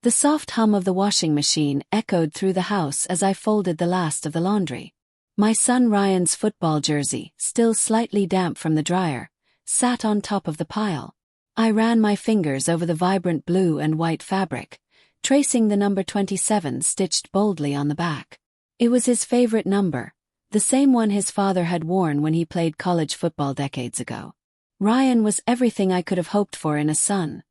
The soft hum of the washing machine echoed through the house as I folded the last of the laundry. My son Ryan's football jersey, still slightly damp from the dryer, sat on top of the pile. I ran my fingers over the vibrant blue and white fabric, tracing the number 27 stitched boldly on the back. It was his favorite number, the same one his father had worn when he played college football decades ago. Ryan was everything I could have hoped for in a son.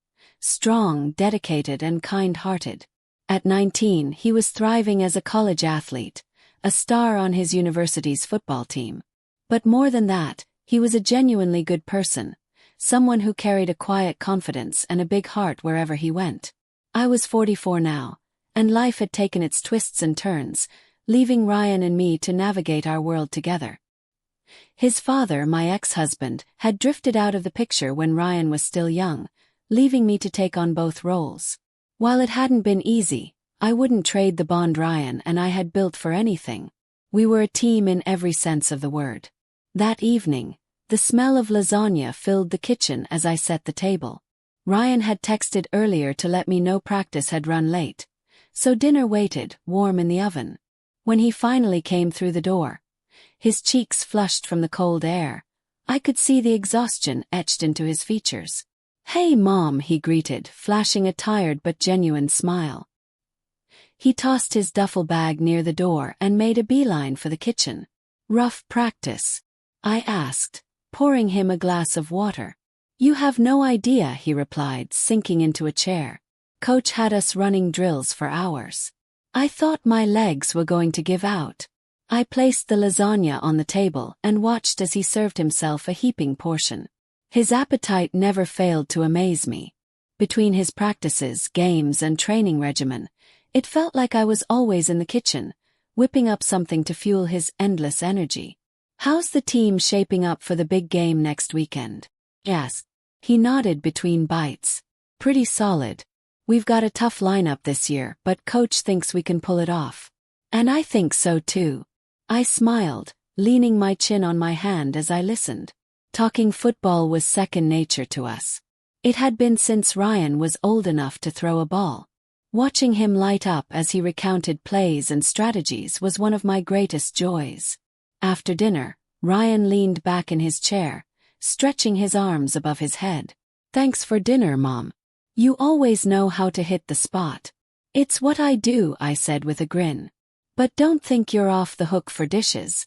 Strong, dedicated, and kind-hearted. At 19, he was thriving as a college athlete, a star on his university's football team. But more than that, he was a genuinely good person, someone who carried a quiet confidence and a big heart wherever he went. I was 44 now, and life had taken its twists and turns, leaving Ryan and me to navigate our world together. His father, my ex-husband, had drifted out of the picture when Ryan was still young, leaving me to take on both roles. While it hadn't been easy, I wouldn't trade the bond Ryan and I had built for anything. We were a team in every sense of the word. That evening, the smell of lasagna filled the kitchen as I set the table. Ryan had texted earlier to let me know practice had run late, so dinner waited, warm in the oven. When he finally came through the door, his cheeks flushed from the cold air, I could see the exhaustion etched into his features. "Hey Mom," he greeted, flashing a tired but genuine smile. He tossed his duffel bag near the door and made a beeline for the kitchen. "Rough practice?" I asked, pouring him a glass of water. "You have no idea," he replied, sinking into a chair. "Coach had us running drills for hours. I thought my legs were going to give out." I placed the lasagna on the table and watched as he served himself a heaping portion. His appetite never failed to amaze me. Between his practices, games, and training regimen, it felt like I was always in the kitchen, whipping up something to fuel his endless energy. "How's the team shaping up for the big game next weekend?" "Yes." He nodded between bites. "Pretty solid. We've got a tough lineup this year, but Coach thinks we can pull it off." "And I think so too." I smiled, leaning my chin on my hand as I listened. Talking football was second nature to us. It had been since Ryan was old enough to throw a ball. Watching him light up as he recounted plays and strategies was one of my greatest joys. After dinner, Ryan leaned back in his chair, stretching his arms above his head. "Thanks for dinner, Mom. You always know how to hit the spot." "It's what I do," I said with a grin. "But don't think you're off the hook for dishes."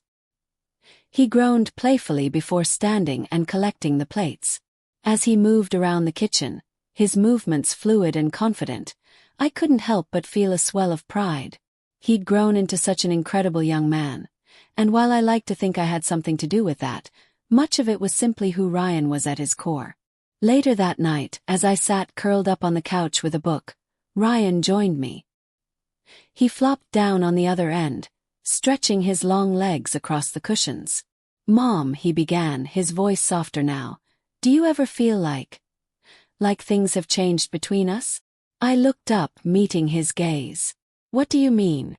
He groaned playfully before standing and collecting the plates. As he moved around the kitchen, his movements fluid and confident, I couldn't help but feel a swell of pride. He'd grown into such an incredible young man, and while I like to think I had something to do with that, much of it was simply who Ryan was at his core. Later that night, as I sat curled up on the couch with a book, Ryan joined me. He flopped down on the other end, stretching his long legs across the cushions. "Mom," he began, his voice softer now, "do you ever feel like things have changed between us?" I looked up, meeting his gaze. "What do you mean?"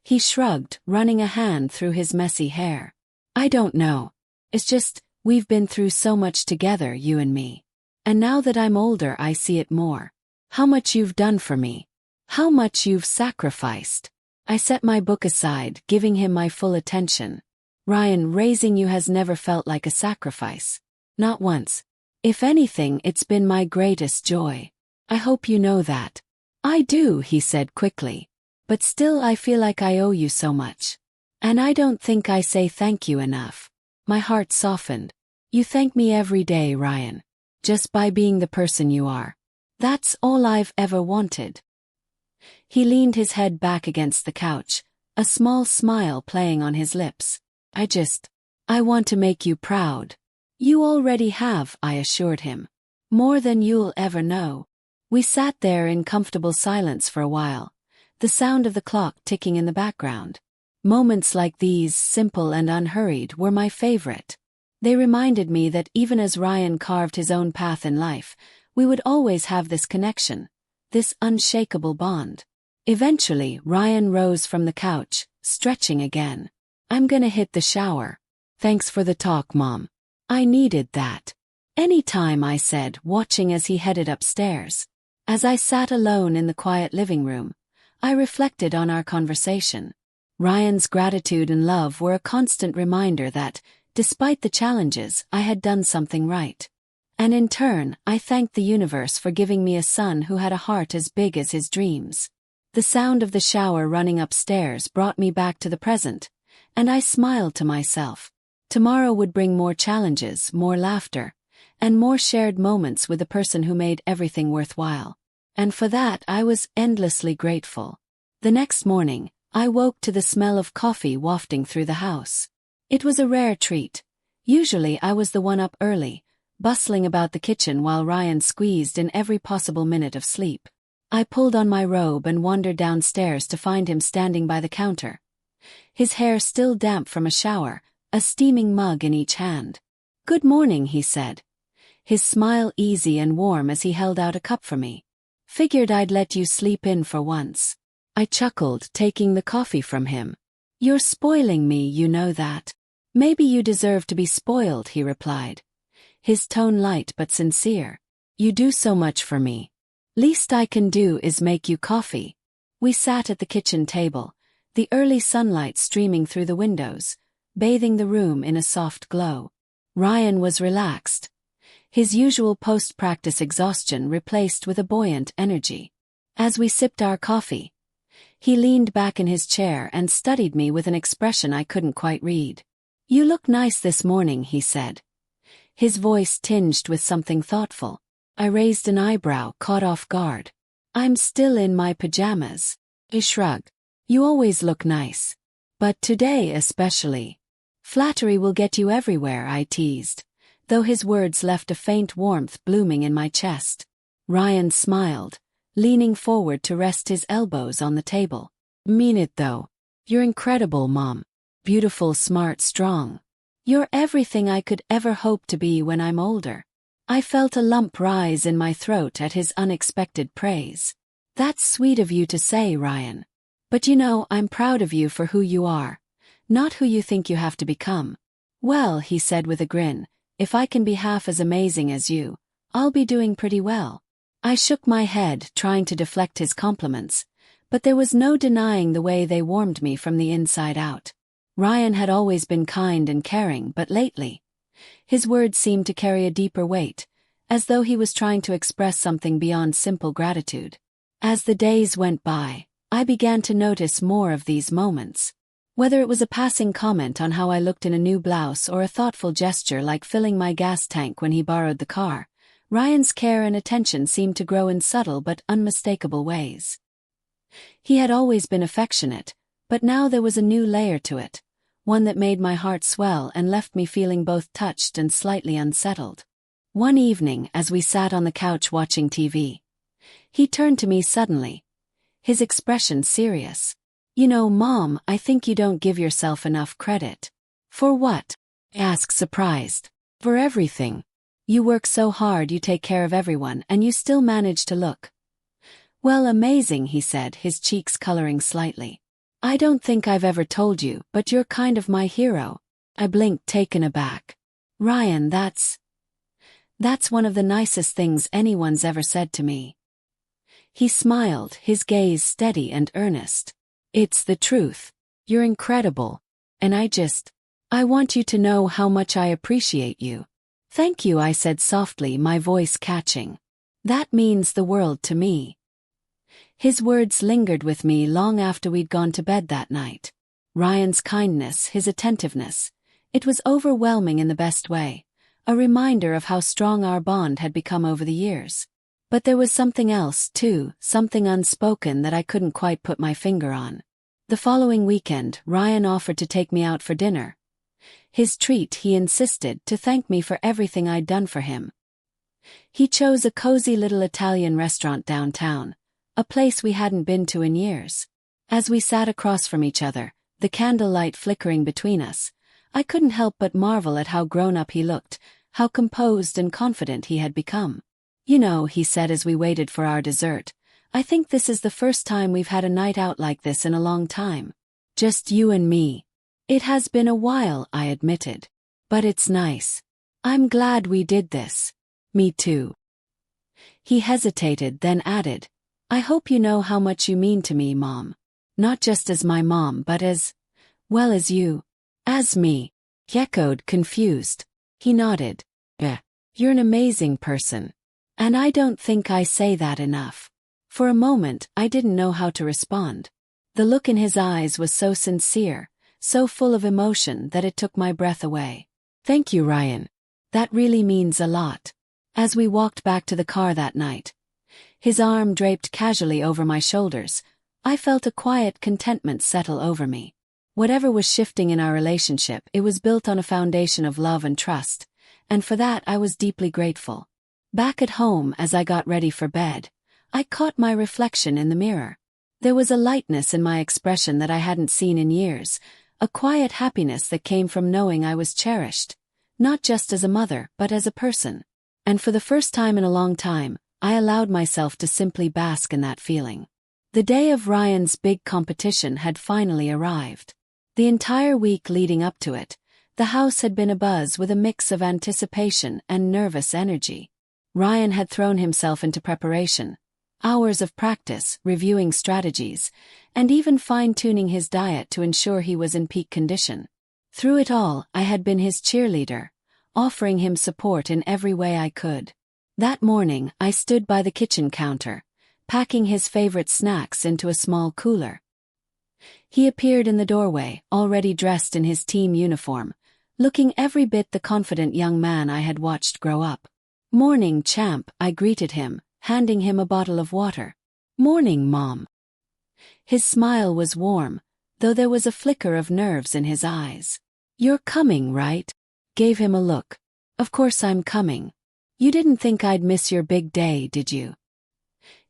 He shrugged, running a hand through his messy hair. "I don't know. It's just, we've been through so much together, you and me. And now that I'm older I see it more. How much you've done for me. How much you've sacrificed." I set my book aside, giving him my full attention. "Ryan, raising you has never felt like a sacrifice. Not once. If anything, it's been my greatest joy. I hope you know that." "I do," he said quickly. "But still I feel like I owe you so much. And I don't think I say thank you enough." My heart softened. "You thank me every day, Ryan. Just by being the person you are. That's all I've ever wanted." He leaned his head back against the couch, a small smile playing on his lips. I want to make you proud." "You already have," I assured him. "More than you'll ever know." We sat there in comfortable silence for a while, the sound of the clock ticking in the background. Moments like these, simple and unhurried, were my favorite. They reminded me that even as Ryan carved his own path in life, we would always have this connection, this unshakable bond. Eventually, Ryan rose from the couch, stretching again. "I'm gonna hit the shower. Thanks for the talk, Mom. I needed that." "Anytime," I said, watching as he headed upstairs. As I sat alone in the quiet living room, I reflected on our conversation. Ryan's gratitude and love were a constant reminder that, despite the challenges, I had done something right. And in turn, I thanked the universe for giving me a son who had a heart as big as his dreams. The sound of the shower running upstairs brought me back to the present, and I smiled to myself. Tomorrow would bring more challenges, more laughter, and more shared moments with the person who made everything worthwhile. And for that I was endlessly grateful. The next morning, I woke to the smell of coffee wafting through the house. It was a rare treat. Usually I was the one up early, bustling about the kitchen while Ryan squeezed in every possible minute of sleep. I pulled on my robe and wandered downstairs to find him standing by the counter. His hair still damp from a shower, a steaming mug in each hand. "Good morning," he said, his smile easy and warm as he held out a cup for me. "Figured I'd let you sleep in for once." I chuckled, taking the coffee from him. "You're spoiling me, you know that." "Maybe you deserve to be spoiled," he replied, his tone light but sincere. "You do so much for me. Least I can do is make you coffee." We sat at the kitchen table, the early sunlight streaming through the windows, bathing the room in a soft glow. Ryan was relaxed, his usual post-practice exhaustion replaced with a buoyant energy. As we sipped our coffee, he leaned back in his chair and studied me with an expression I couldn't quite read. "You look nice this morning," he said, his voice tinged with something thoughtful. I raised an eyebrow, caught off guard. "I'm still in my pajamas." He shrugged. "You always look nice. But today especially." "Flattery will get you everywhere," I teased, though his words left a faint warmth blooming in my chest. Ryan smiled, leaning forward to rest his elbows on the table. "Mean it though. You're incredible, Mom. Beautiful, smart, strong. You're everything I could ever hope to be when I'm older." I felt a lump rise in my throat at his unexpected praise. "That's sweet of you to say, Ryan. But you know, I'm proud of you for who you are, not who you think you have to become." "Well," he said with a grin, "if I can be half as amazing as you, I'll be doing pretty well." I shook my head, trying to deflect his compliments, but there was no denying the way they warmed me from the inside out. Ryan had always been kind and caring, but lately, his words seemed to carry a deeper weight, as though he was trying to express something beyond simple gratitude. As the days went by, I began to notice more of these moments. Whether it was a passing comment on how I looked in a new blouse or a thoughtful gesture like filling my gas tank when he borrowed the car, Ryan's care and attention seemed to grow in subtle but unmistakable ways. He had always been affectionate, but now there was a new layer to it, one that made my heart swell and left me feeling both touched and slightly unsettled. One evening, as we sat on the couch watching TV, he turned to me suddenly, his expression serious. "You know, Mom, I think you don't give yourself enough credit." "For what?" I asked, surprised. "For everything. You work so hard, you take care of everyone, and you still manage to look, well, amazing," he said, his cheeks coloring slightly. "I don't think I've ever told you, but you're kind of my hero." I blinked, taken aback. "Ryan, that's one of the nicest things anyone's ever said to me." He smiled, his gaze steady and earnest. "It's the truth. You're incredible. And I want you to know how much I appreciate you." "Thank you," I said softly, my voice catching. "That means the world to me." His words lingered with me long after we'd gone to bed that night. Ryan's kindness, his attentiveness, it was overwhelming in the best way, a reminder of how strong our bond had become over the years. But there was something else, too, something unspoken that I couldn't quite put my finger on. The following weekend, Ryan offered to take me out for dinner. His treat, he insisted, to thank me for everything I'd done for him. He chose a cozy little Italian restaurant downtown, a place we hadn't been to in years. As we sat across from each other, the candlelight flickering between us, I couldn't help but marvel at how grown-up he looked, how composed and confident he had become. "You know," he said as we waited for our dessert, "I think this is the first time we've had a night out like this in a long time. Just you and me." "It has been a while," I admitted. "But it's nice. I'm glad we did this." "Me too." He hesitated, then added, I hope you know how much you mean to me, Mom. Not just as my mom, but as, well, as you. As me. He echoed, confused. He nodded. You're an amazing person. And I don't think I say that enough. For a moment, I didn't know how to respond. The look in his eyes was so sincere, so full of emotion that it took my breath away. Thank you, Ryan. That really means a lot. As we walked back to the car that night, his arm draped casually over my shoulders, I felt a quiet contentment settle over me. Whatever was shifting in our relationship, it was built on a foundation of love and trust, and for that I was deeply grateful. Back at home, as I got ready for bed, I caught my reflection in the mirror. There was a lightness in my expression that I hadn't seen in years, a quiet happiness that came from knowing I was cherished, not just as a mother, but as a person. And for the first time in a long time, I allowed myself to simply bask in that feeling. The day of Ryan's big competition had finally arrived. The entire week leading up to it, the house had been abuzz with a mix of anticipation and nervous energy. Ryan had thrown himself into preparation, hours of practice, reviewing strategies, and even fine-tuning his diet to ensure he was in peak condition. Through it all, I had been his cheerleader, offering him support in every way I could. That morning, I stood by the kitchen counter, packing his favorite snacks into a small cooler. He appeared in the doorway, already dressed in his team uniform, looking every bit the confident young man I had watched grow up. Morning, champ, I greeted him, handing him a bottle of water. Morning, Mom. His smile was warm, though there was a flicker of nerves in his eyes. You're coming, right? Gave him a look. Of course I'm coming. You didn't think I'd miss your big day, did you?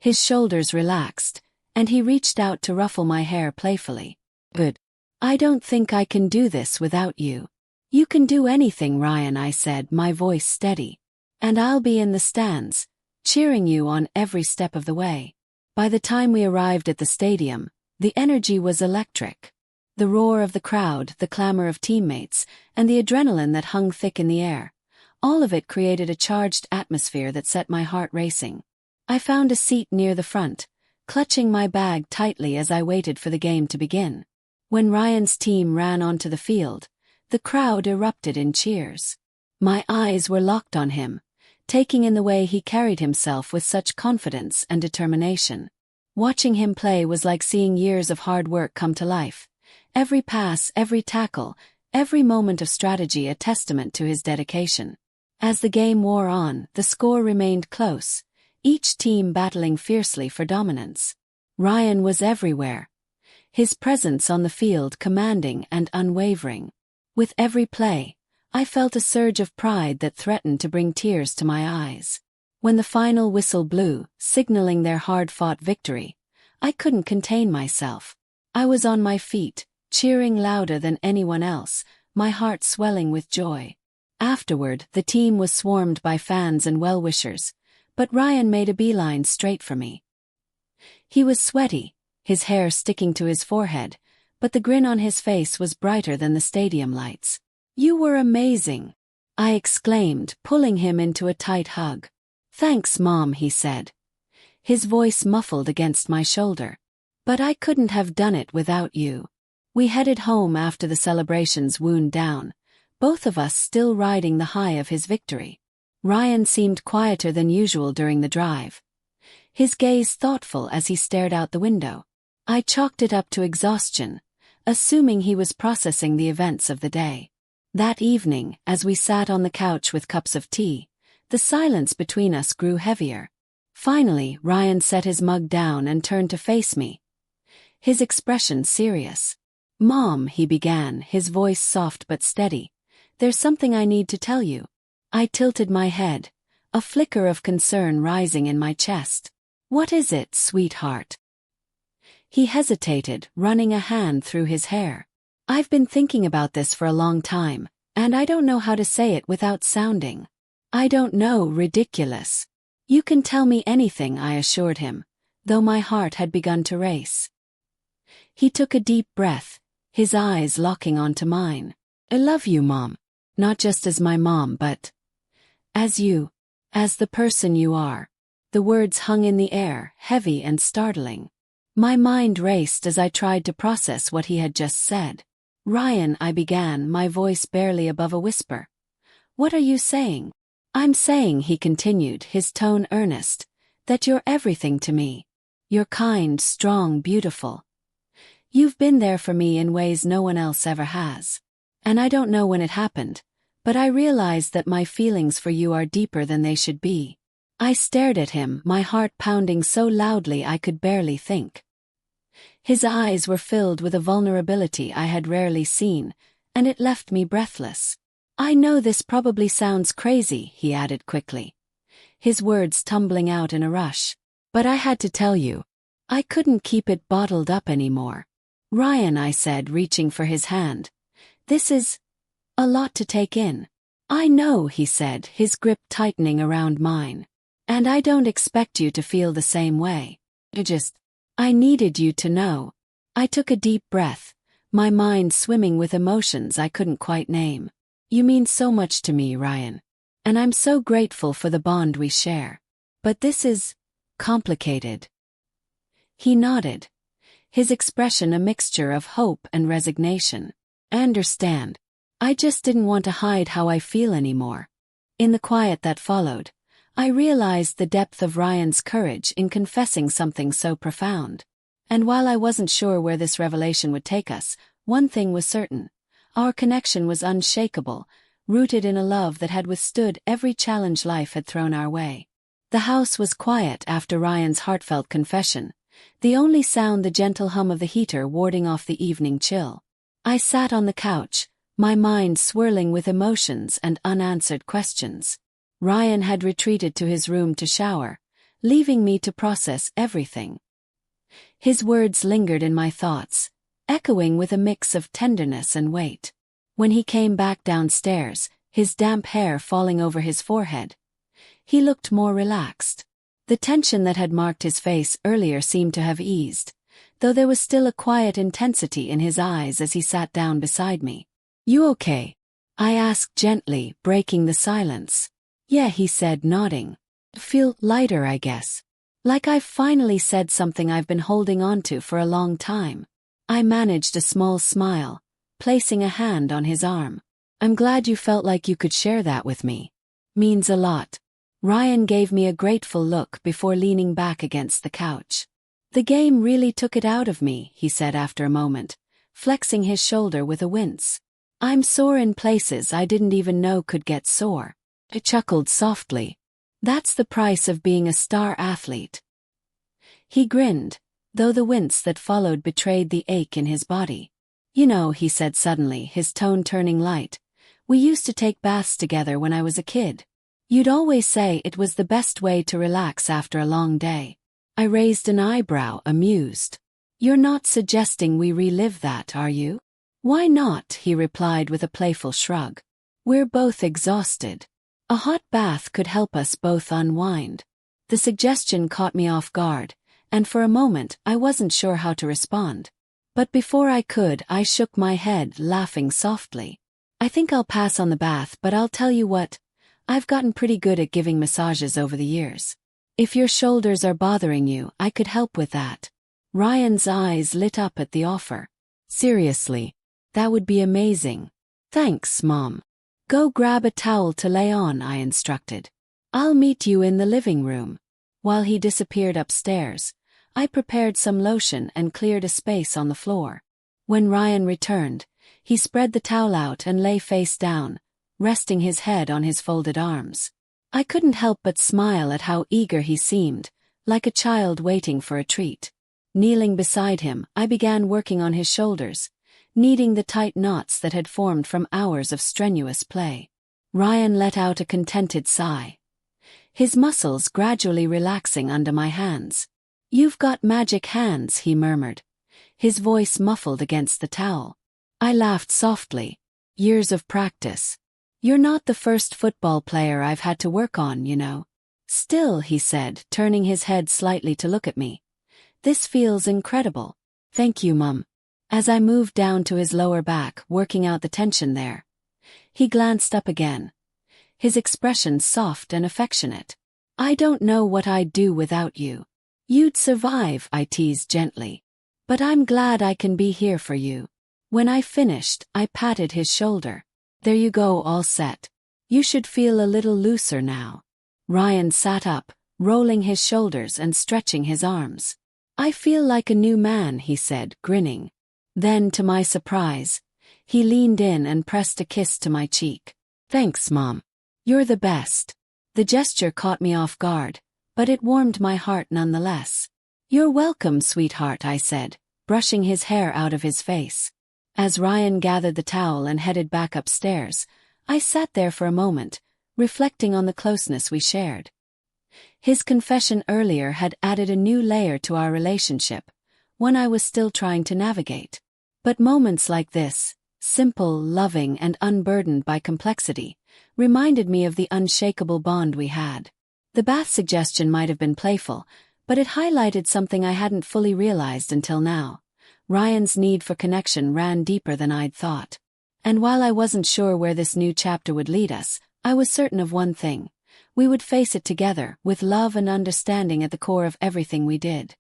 His shoulders relaxed, and he reached out to ruffle my hair playfully. Good. I don't think I can do this without you. You can do anything, Ryan, I said, my voice steady. And I'll be in the stands, cheering you on every step of the way. By the time we arrived at the stadium, the energy was electric. The roar of the crowd, the clamor of teammates, and the adrenaline that hung thick in the air. All of it created a charged atmosphere that set my heart racing. I found a seat near the front, clutching my bag tightly as I waited for the game to begin. When Ryan's team ran onto the field, the crowd erupted in cheers. My eyes were locked on him, taking in the way he carried himself with such confidence and determination. Watching him play was like seeing years of hard work come to life. Every pass, every tackle, every moment of strategy a testament to his dedication. As the game wore on, the score remained close, each team battling fiercely for dominance. Ryan was everywhere, his presence on the field commanding and unwavering. With every play, I felt a surge of pride that threatened to bring tears to my eyes. When the final whistle blew, signaling their hard-fought victory, I couldn't contain myself. I was on my feet, cheering louder than anyone else, my heart swelling with joy. Afterward, the team was swarmed by fans and well-wishers, but Ryan made a beeline straight for me. He was sweaty, his hair sticking to his forehead, but the grin on his face was brighter than the stadium lights. You were amazing, I exclaimed, pulling him into a tight hug. Thanks, Mom, he said, his voice muffled against my shoulder. But I couldn't have done it without you. We headed home after the celebrations wound down, both of us still riding the high of his victory. Ryan seemed quieter than usual during the drive, his gaze thoughtful as he stared out the window. I chalked it up to exhaustion, assuming he was processing the events of the day. That evening, as we sat on the couch with cups of tea, the silence between us grew heavier. Finally, Ryan set his mug down and turned to face me, his expression serious. Mom, he began, his voice soft but steady, there's something I need to tell you. I tilted my head, a flicker of concern rising in my chest. What is it, sweetheart? He hesitated, running a hand through his hair. I've been thinking about this for a long time, and I don't know how to say it without sounding, I don't know, ridiculous. You can tell me anything, I assured him, though my heart had begun to race. He took a deep breath, his eyes locking onto mine. I love you, Mom. Not just as my mom, but as you, as the person you are. The words hung in the air, heavy and startling. My mind raced as I tried to process what he had just said. "Ryan," I began, my voice barely above a whisper. "What are you saying?" "I'm saying," he continued, his tone earnest, "that you're everything to me. You're kind, strong, beautiful. You've been there for me in ways no one else ever has. And I don't know when it happened, but I realized that my feelings for you are deeper than they should be." I stared at him, my heart pounding so loudly I could barely think. His eyes were filled with a vulnerability I had rarely seen, and it left me breathless. "I know this probably sounds crazy," he added quickly, his words tumbling out in a rush. "But I had to tell you. I couldn't keep it bottled up anymore." "Ryan," I said, reaching for his hand. "This is a lot to take in." "I know," he said, his grip tightening around mine. "And I don't expect you to feel the same way. I needed you to know." I took a deep breath, my mind swimming with emotions I couldn't quite name. "You mean so much to me, Ryan. And I'm so grateful for the bond we share. But this is complicated." He nodded, his expression a mixture of hope and resignation. "I understand. I just didn't want to hide how I feel anymore." In the quiet that followed, I realized the depth of Ryan's courage in confessing something so profound. And while I wasn't sure where this revelation would take us, one thing was certain. Our connection was unshakable, rooted in a love that had withstood every challenge life had thrown our way. The house was quiet after Ryan's heartfelt confession, the only sound the gentle hum of the heater warding off the evening chill. I sat on the couch, my mind swirling with emotions and unanswered questions. Ryan had retreated to his room to shower, leaving me to process everything. His words lingered in my thoughts, echoing with a mix of tenderness and weight. When he came back downstairs, his damp hair falling over his forehead, he looked more relaxed. The tension that had marked his face earlier seemed to have eased, though there was still a quiet intensity in his eyes as he sat down beside me. "You okay?" I asked gently, breaking the silence. "Yeah," he said, nodding. "Feel lighter, I guess. Like I've finally said something I've been holding on to for a long time." I managed a small smile, placing a hand on his arm. "I'm glad you felt like you could share that with me. Means a lot." Ryan gave me a grateful look before leaning back against the couch. "The game really took it out of me," he said after a moment, flexing his shoulder with a wince. "I'm sore in places I didn't even know could get sore." I chuckled softly. "That's the price of being a star athlete." He grinned, though the wince that followed betrayed the ache in his body. "You know," he said suddenly, his tone turning light, "we used to take baths together when I was a kid. You'd always say it was the best way to relax after a long day." I raised an eyebrow, amused. "You're not suggesting we relive that, are you?" "Why not?" he replied with a playful shrug. "We're both exhausted. A hot bath could help us both unwind." The suggestion caught me off guard, and for a moment I wasn't sure how to respond. But before I could, I shook my head, laughing softly. "I think I'll pass on the bath, but I'll tell you what, I've gotten pretty good at giving massages over the years. If your shoulders are bothering you, I could help with that." Ryan's eyes lit up at the offer. "Seriously? That would be amazing." "Thanks, Mom. Go grab a towel to lay on," I instructed. "I'll meet you in the living room." While he disappeared upstairs, I prepared some lotion and cleared a space on the floor. When Ryan returned, he spread the towel out and lay face down, resting his head on his folded arms. I couldn't help but smile at how eager he seemed, like a child waiting for a treat. Kneeling beside him, I began working on his shoulders, kneading the tight knots that had formed from hours of strenuous play. Ryan let out a contented sigh, his muscles gradually relaxing under my hands. "You've got magic hands," he murmured, his voice muffled against the towel. I laughed softly. "Years of practice. You're not the first football player I've had to work on, you know." "Still," he said, turning his head slightly to look at me, "this feels incredible." "Thank you, Mum." As I moved down to his lower back, working out the tension there, he glanced up again, his expression soft and affectionate. I don't know what I'd do without you. You'd survive, I teased gently. But I'm glad I can be here for you. When I finished, I patted his shoulder. There you go, all set. You should feel a little looser now. Ryan sat up, rolling his shoulders and stretching his arms. I feel like a new man, he said, grinning. Then, to my surprise, he leaned in and pressed a kiss to my cheek. Thanks, Mom. You're the best. The gesture caught me off guard, but it warmed my heart nonetheless. You're welcome, sweetheart, I said, brushing his hair out of his face. As Ryan gathered the towel and headed back upstairs, I sat there for a moment, reflecting on the closeness we shared. His confession earlier had added a new layer to our relationship, one I was still trying to navigate. But moments like this, simple, loving, and unburdened by complexity, reminded me of the unshakable bond we had. The bath suggestion might have been playful, but it highlighted something I hadn't fully realized until now. Ryan's need for connection ran deeper than I'd thought. And while I wasn't sure where this new chapter would lead us, I was certain of one thing. We would face it together, with love and understanding at the core of everything we did.